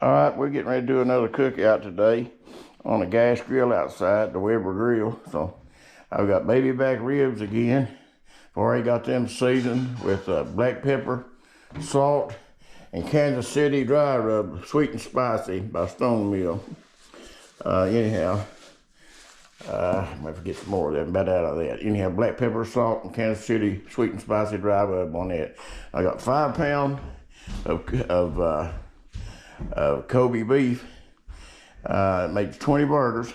All right, we're getting ready to do another cookout today on a gas grill outside, the Weber Grill. So I've got baby back ribs again. I've already got them seasoned with black pepper, salt, and Kansas City dry rub, sweet and spicy by Stone Mill. I might get some more of that, about out of that. Anyhow, black pepper, salt, and Kansas City sweet and spicy dry rub on that. I got 5 pounds of Kobe beef. It makes 20 burgers.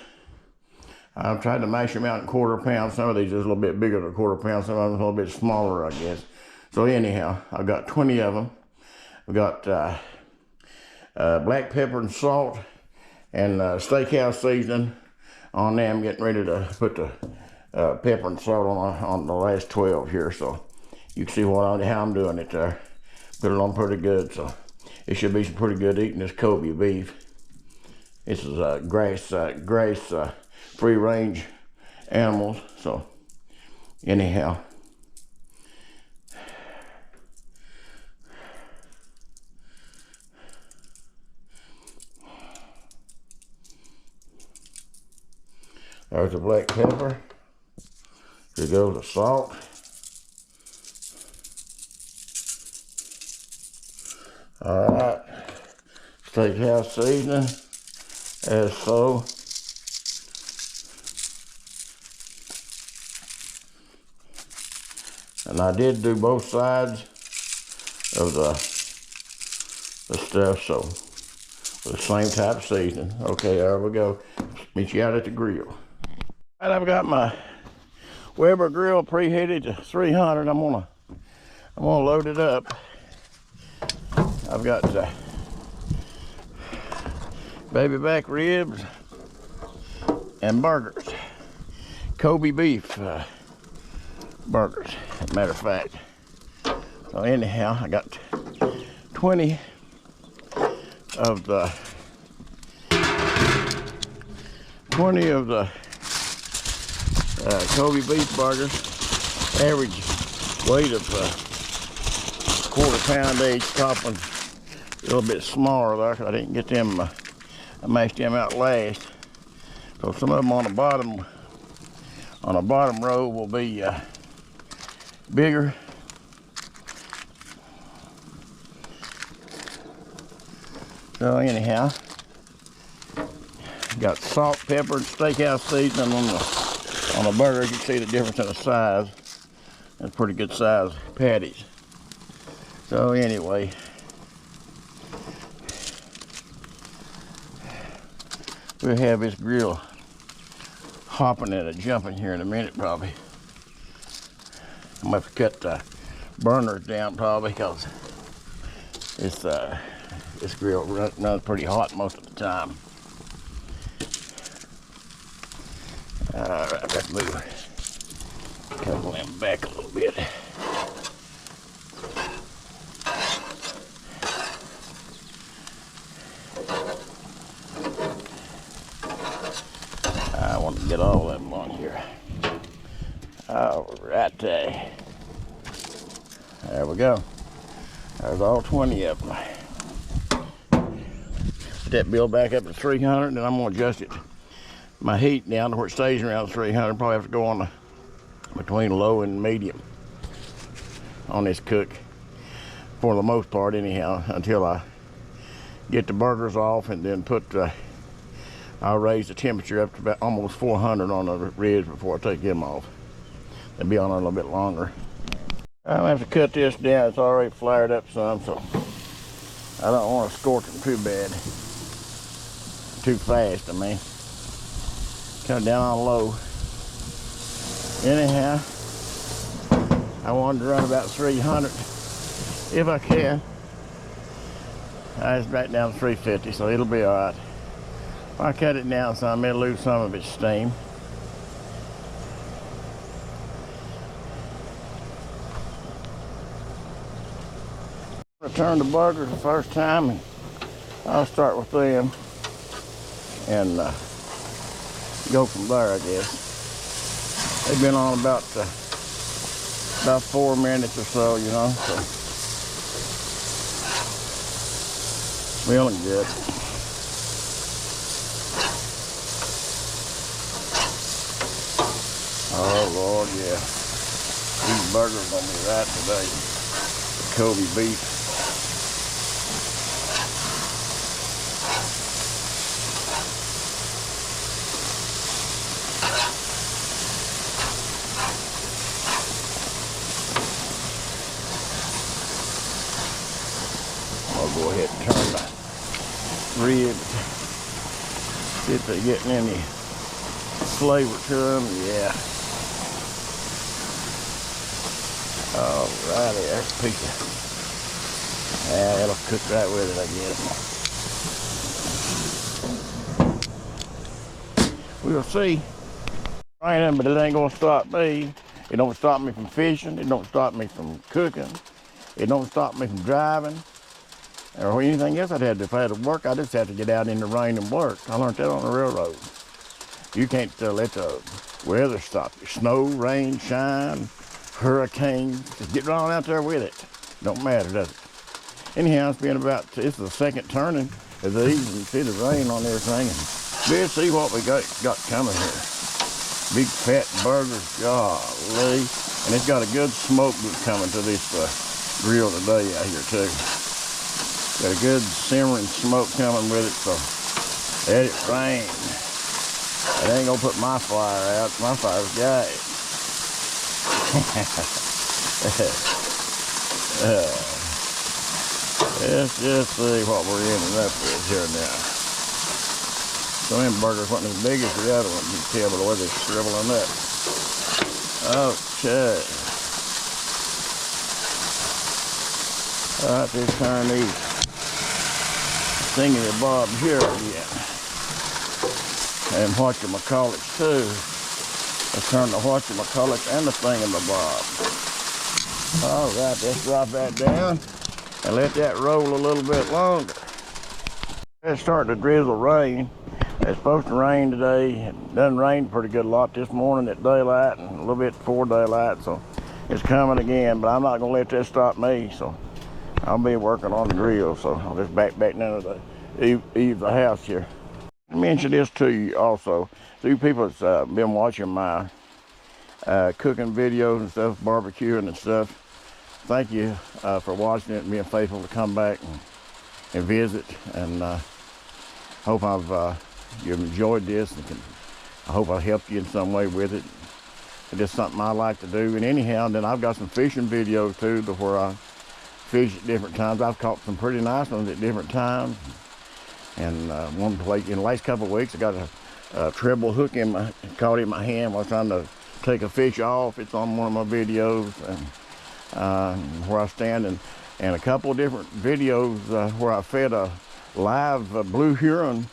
I've tried to mash them out in quarter pounds. Some of these are a little bit bigger than a quarter pound. Some of them are a little bit smaller, I guess. So anyhow, I've got 20 of them. I've got black pepper and salt and steakhouse seasoning on them. Getting ready to put the pepper and salt on the last 12 here. So you can see how I'm doing it there. Put it on pretty good. So it should be some pretty good eating this Kobe beef. This is grass free range animals. So anyhow, there's the black pepper. Here goes the salt. All right, steakhouse seasoning, as so. And I did do both sides of the stuff, so with the same type of seasoning. Okay, there we go. Meet you out at the grill. All right, I've got my Weber grill preheated to 300. I'm gonna load it up. I've got baby back ribs and burgers, Kobe beef burgers, as a matter of fact. So anyhow, I got 20 of the Kobe beef burgers. Average weight of quarter pound each, topping a little bit smaller there, because I didn't get them, I mashed them out last. So some of them on the bottom row will be bigger. So anyhow, got salt, pepper, and steakhouse seasoning on the burger. You can see the difference in the size. That's pretty good size patties. So anyway, we'll have this grill hopping and jumping here in a minute probably. I'm gonna have to cut the burners down probably, because this grill runs pretty hot most of the time. All right, let's move a couple of them back a little bit. I want to get all of them on here. All right, there we go. There's all 20 of them. Put that bill back up to 300, and I'm going to adjust my heat down to where it stays around 300. Probably have to go on between low and medium on this cook, for the most part anyhow, until I get the burgers off, and then I'll raise the temperature up to about almost 400 on the ribs before I take them off. They'll be on there a little bit longer. I'm gonna have to cut this down. It's already flared up some, so I don't want to scorch them too bad. Too fast, I mean. Cut it down on low. Anyhow, I wanted to run about 300 if I can. It's back down to 350, so it'll be all right. If I cut it down some, it'll lose some of its steam. I turned the burgers the first time, and I'll start with them and go from there, I guess. They've been on about 4 minutes or so, you know. So Smelling good. Oh Lord, yeah. These burgers gonna be right today. Kobe beef. I'll go ahead and turn the ribs. See if they're getting any flavor to them. Yeah. Alrighty, there's a piece of. Yeah, it'll cook right with it, I guess. We'll see. Raining, but it ain't gonna stop me. It don't stop me from fishing. It don't stop me from cooking. It don't stop me from driving or anything else I'd have to. If I had to work, I just have to get out in the rain and work. I learned that on the railroad. You can't let the weather stop you. Snow, rain, shine, hurricane. Just get right on out there with it. Don't matter, does it? Anyhow, it's been about, it's the second turning of these, and see the rain on everything. And let's see what we got coming here. Big fat burgers, golly. And it's got a good smoke that's coming to this grill today out here too. Got a good simmering smoke coming with it, so let it rain. It ain't gonna put my fire out. My fire's got it. Let's just see what we're ending up with here now. Some of them burgers wasn't as big as the other ones, you can tell by the way they're shriveling up. Okay. Alright, this turn these thingy bobs here again. And whatchamacallits too. Let's turn the whatchamacallits and the thingamabob. Alright, let's drop that down and let that roll a little bit longer. It's starting to drizzle rain. It's supposed to rain today. It done rained pretty good a lot this morning at daylight and a little bit before daylight, so it's coming again, but I'm not gonna let that stop me, so I'll be working on the grill, so I'll just back down to the eave the house here. I mention this to you also. You people that's been watching my cooking videos and stuff, barbecuing and stuff, thank you for watching it and being faithful to come back and visit, and hope you've enjoyed this, and I hope I helped you in some way with it. It's just something I like to do. And anyhow, then I've got some fishing videos too, to where I fish at different times. I've caught some pretty nice ones at different times. And one place in the last couple of weeks, I got a treble hook caught in my hand while trying to take a fish off. It's on one of my videos, and where I stand, and a couple of different videos where I fed a live blue heron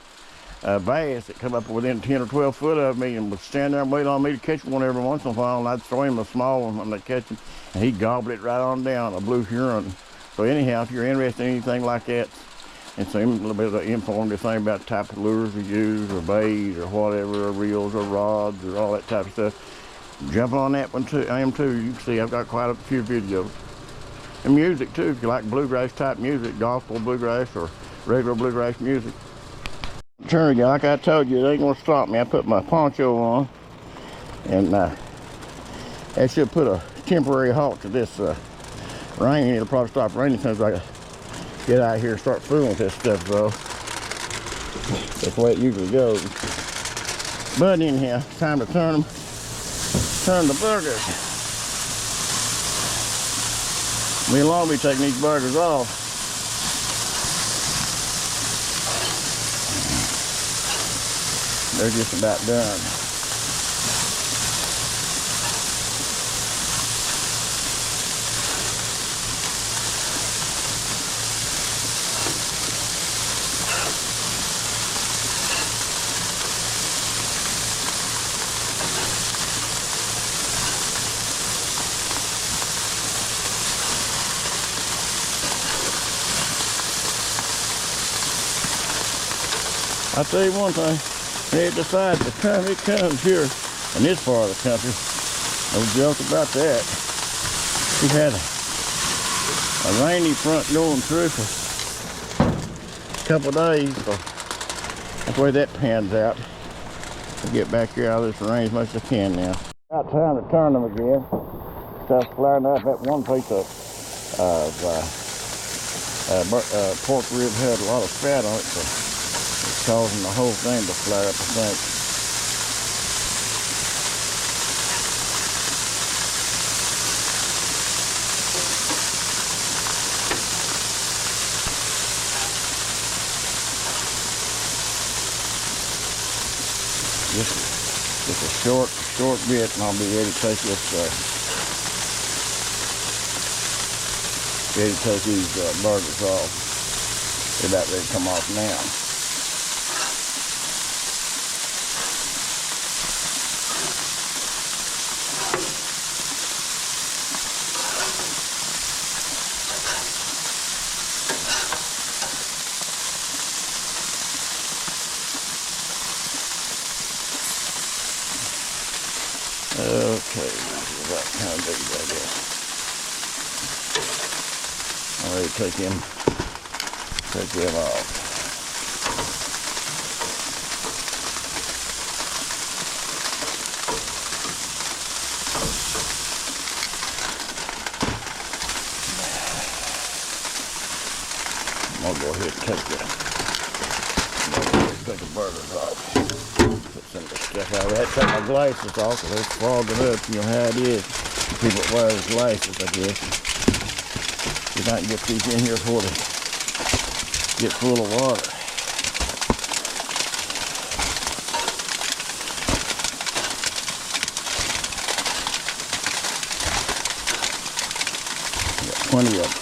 bass that come up within 10 or 12 foot of me and would stand there and wait on me to catch one every once in a while, and I'd throw him a small one when I catch him, and he'd gobble it right on down, a blue heron. So anyhow, if you're interested in anything like that, and some little bit of informative thing about the type of lures we use, or baits, or whatever, or reels, or rods, or all that type of stuff, jump on that one too. I am too. You can see I've got quite a few videos. And music too, if you like bluegrass type music, gospel bluegrass, or regular bluegrass music. Turn again, like I told you, it ain't gonna stop me. I put my poncho on, and that should put a temporary halt to this rain. It'll probably stop raining as soon as I get out here and start fooling with this stuff, though. That's the way it usually goes. But anyhow, it's time to turn the burgers. Me and Long be taking these burgers off. They're just about done. I'll tell you one thing, it decides the time it comes here in this part of the country, no joke about that. We've had a rainy front going through for next couple of days. So that's the way that pans out. I'll get back here out of this rain as much as I can now. About time to turn them again. Stuff's flaring up. That one piece of pork rib had a lot of fat on it, so it's causing the whole thing to flare up, I think. Just a short bit, and I'll be ready to take this. Ready to take these burgers off. They're about ready to come off now. Okay, about time to do that, I guess. I'm ready to take them off. I'm gonna go ahead and take the burgers off. Put some of the stuff out of that. Take my glasses off because they're fogging up. You know how it is. People wear glasses, I guess. You're not going to get these in here before they get full of water. Got plenty of them.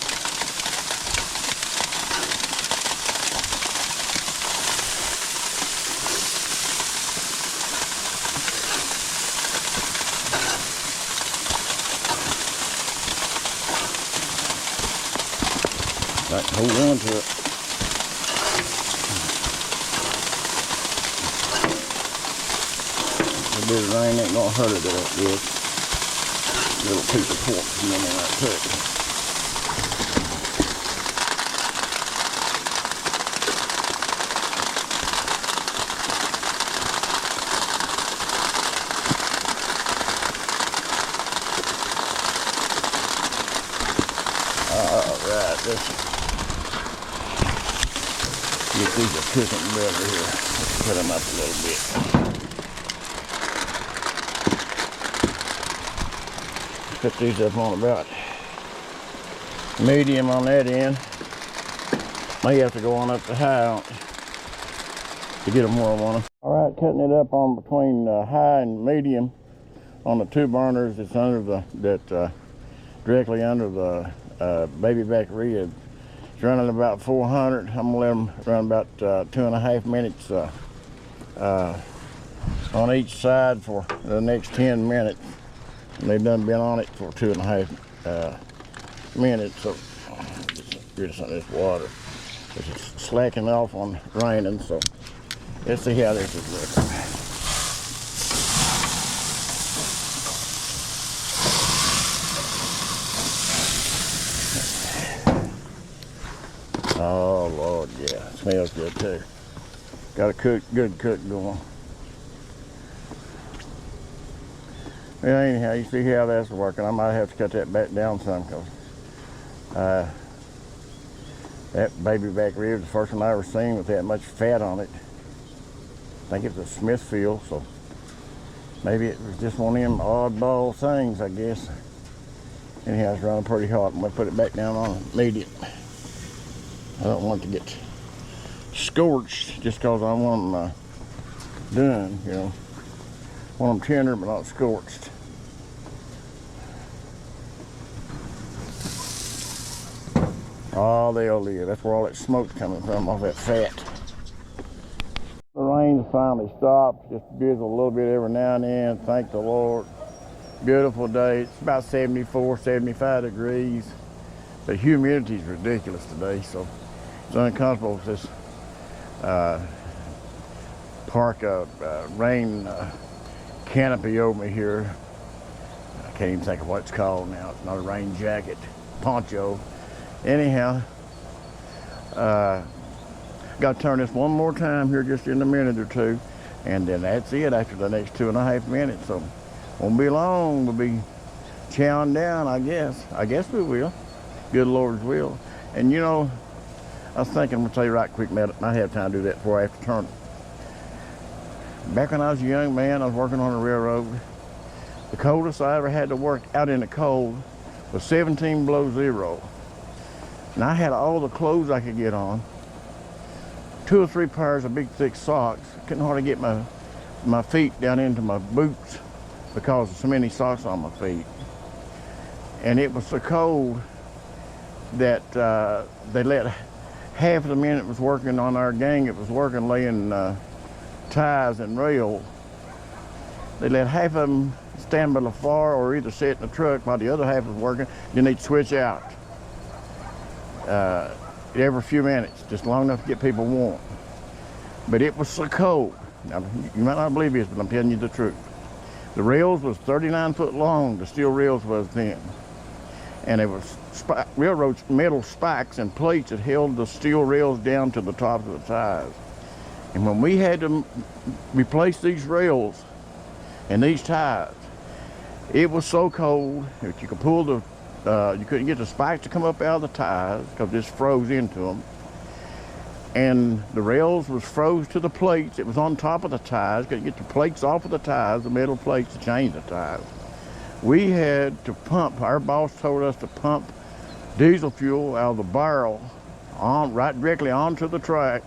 I can hold on to it. A bit of rain ain't gonna hurt it that good. Little piece of pork from in there right there. Alright, this get these are cooking better here. Let's put them up a little bit. Put these up on about medium on that end. May have to go on up to high on it to get them where I want them. Alright, cutting it up on between high and medium on the two burners. It's under directly under the baby back rib. It's running about 400. I'm gonna let them run about 2.5 minutes on each side for the next 10 minutes. And they've done been on it for 2.5 minutes. So just get some of this water. It's slacking off on raining. So let's see how this is looking. Oh Lord, yeah, it smells good too. Got a good cook going. Well, anyhow, you see how that's working. I might have to cut that back down some because that baby back rib is the first one I ever seen with that much fat on it. I think it's a Smithfield, so maybe it was just one of them oddball things, I guess. Anyhow, it's running pretty hot. I'm gonna put it back down on medium. I don't want it to get scorched just because I want them done, you know. I want them tender but not scorched. Oh, they'll live. That's where all that smoke's coming from, off that fat. The rain finally stopped. Just drizzle a little bit every now and then. Thank the Lord. Beautiful day. It's about 74, 75 degrees. The humidity is ridiculous today, so it's uncomfortable with this rain canopy over me here. I can't even think of what it's called now. It's not a rain jacket, poncho. Anyhow, got Got to turn this one more time here just in a minute or two, and then that's it after the next 2.5 minutes. So won't be long. We'll be chowing down, I guess. I guess we will. Good Lord's will. And you know, I was thinking, I'm gonna tell you right quick, Matt, I have time to do that before I have to turn it. Back when I was a young man, I was working on a railroad. The coldest I ever had to work out in the cold was 17 below zero. And I had all the clothes I could get on, 2 or 3 pairs of big thick socks. Couldn't hardly get my feet down into my boots because of so many socks on my feet. And it was so cold that they let half of the men that was working on our gang that was working laying ties and rails, they let half of them stand by the far or either sit in the truck while the other half was working. Then they'd switch out every few minutes, just long enough to get people warm. But it was so cold. Now, you might not believe this, but I'm telling you the truth. The rails was 39 foot long, the steel rails was then. And there was railroad metal spikes and plates that held the steel rails down to the top of the ties. And when we had to replace these rails and these ties, it was so cold that you could pull the, you couldn't get the spikes to come up out of the ties because this froze into them. And the rails was froze to the plates. It was on top of the ties. Couldn't get the plates off of the ties, the metal plates, to change the ties. We had to pump, our boss told us to pump diesel fuel out of the barrel right directly onto the track,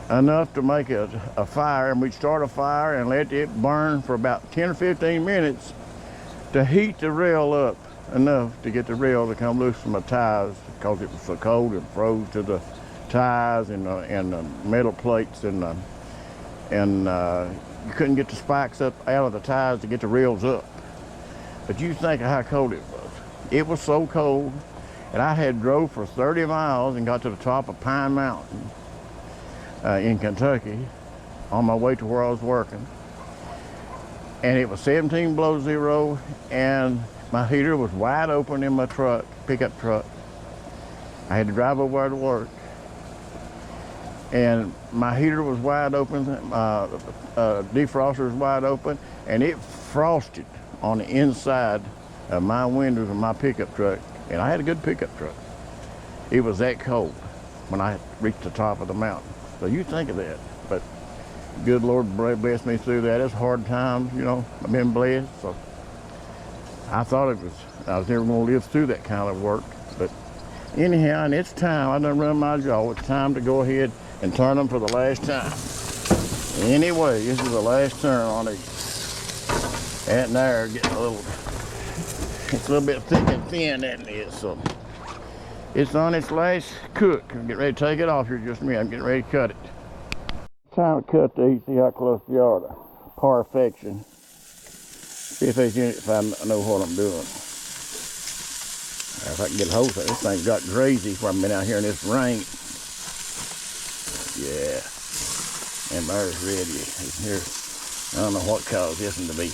enough to make a fire, and we'd start a fire and let it burn for about 10 or 15 minutes to heat the rail up enough to get the rail to come loose from the ties because it was so cold and froze to the ties and the metal plates, and you couldn't get the spikes up out of the ties to get the rails up. But you think of how cold it was. It was so cold, and I had drove for 30 miles and got to the top of Pine Mountain in Kentucky on my way to where I was working. And it was 17 below zero, and my heater was wide open in my truck, pickup truck. I had to drive over there to work. And my heater was wide open, defroster was wide open, and it frosted on the inside of my windows of my pickup truck. And I had a good pickup truck. It was that cold when I reached the top of the mountain. So you think of that. But good Lord blessed me through that. It's hard times, you know. I've been blessed. So I thought I was never going to live through that kind of work. But anyhow, and it's time. I done run my jaw. It's time to go ahead and turn them for the last time. Anyway, this is the last turn on it. That there getting it's a little bit thick and thin, that is. So it's on its last cook. I'm getting ready to take it off here just a minute. I'm getting ready to cut it. Time to cut these, see how close they are to perfection. See if I know what I'm doing. If I can get a hold of it. This thing's got crazy where I've been out here in this rain. Yeah, and there's ready. Here, I don't know what caused this one to be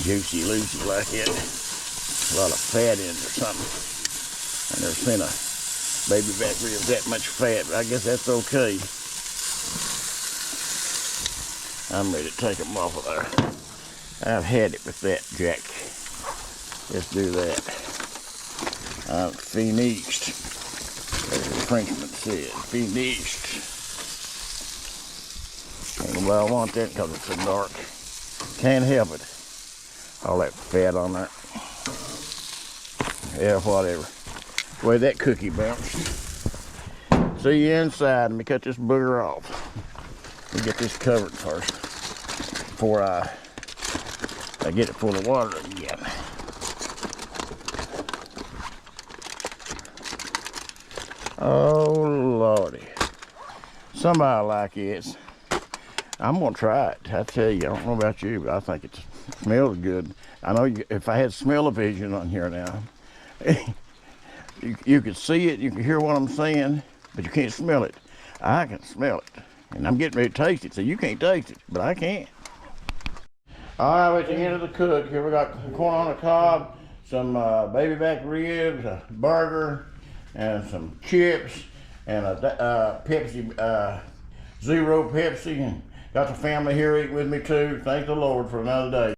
juicy, loosey like it. A lot of fat in it or something. And there's been a baby back ribs that much fat, but I guess that's okay. I'm ready to take them off of there. I've had it with that, Jack. Let's do that. I'm finished. As the Frenchman said, finished. Well, I want that because it's so dark. Can't help it. All that fat on there. Yeah, whatever. The way that cookie bounced. See you inside. Let me cut this booger off. Let me get this covered first before I get it full of water again. Oh, Lordy. Somebody like it. I'm going to try it. I tell you, I don't know about you, but I think it smells good. I know if I had smell-o-vision on here now, you could see it, you can hear what I'm saying, but you can't smell it. I can smell it, and I'm getting ready to taste it, so you can't taste it, but I can. All right, we're at the end of the cook. Here we got corn on the cob, some baby back ribs, a burger, and some chips, and a Pepsi, Zero Pepsi, and got the family here eating with me too. Thank the Lord for another day.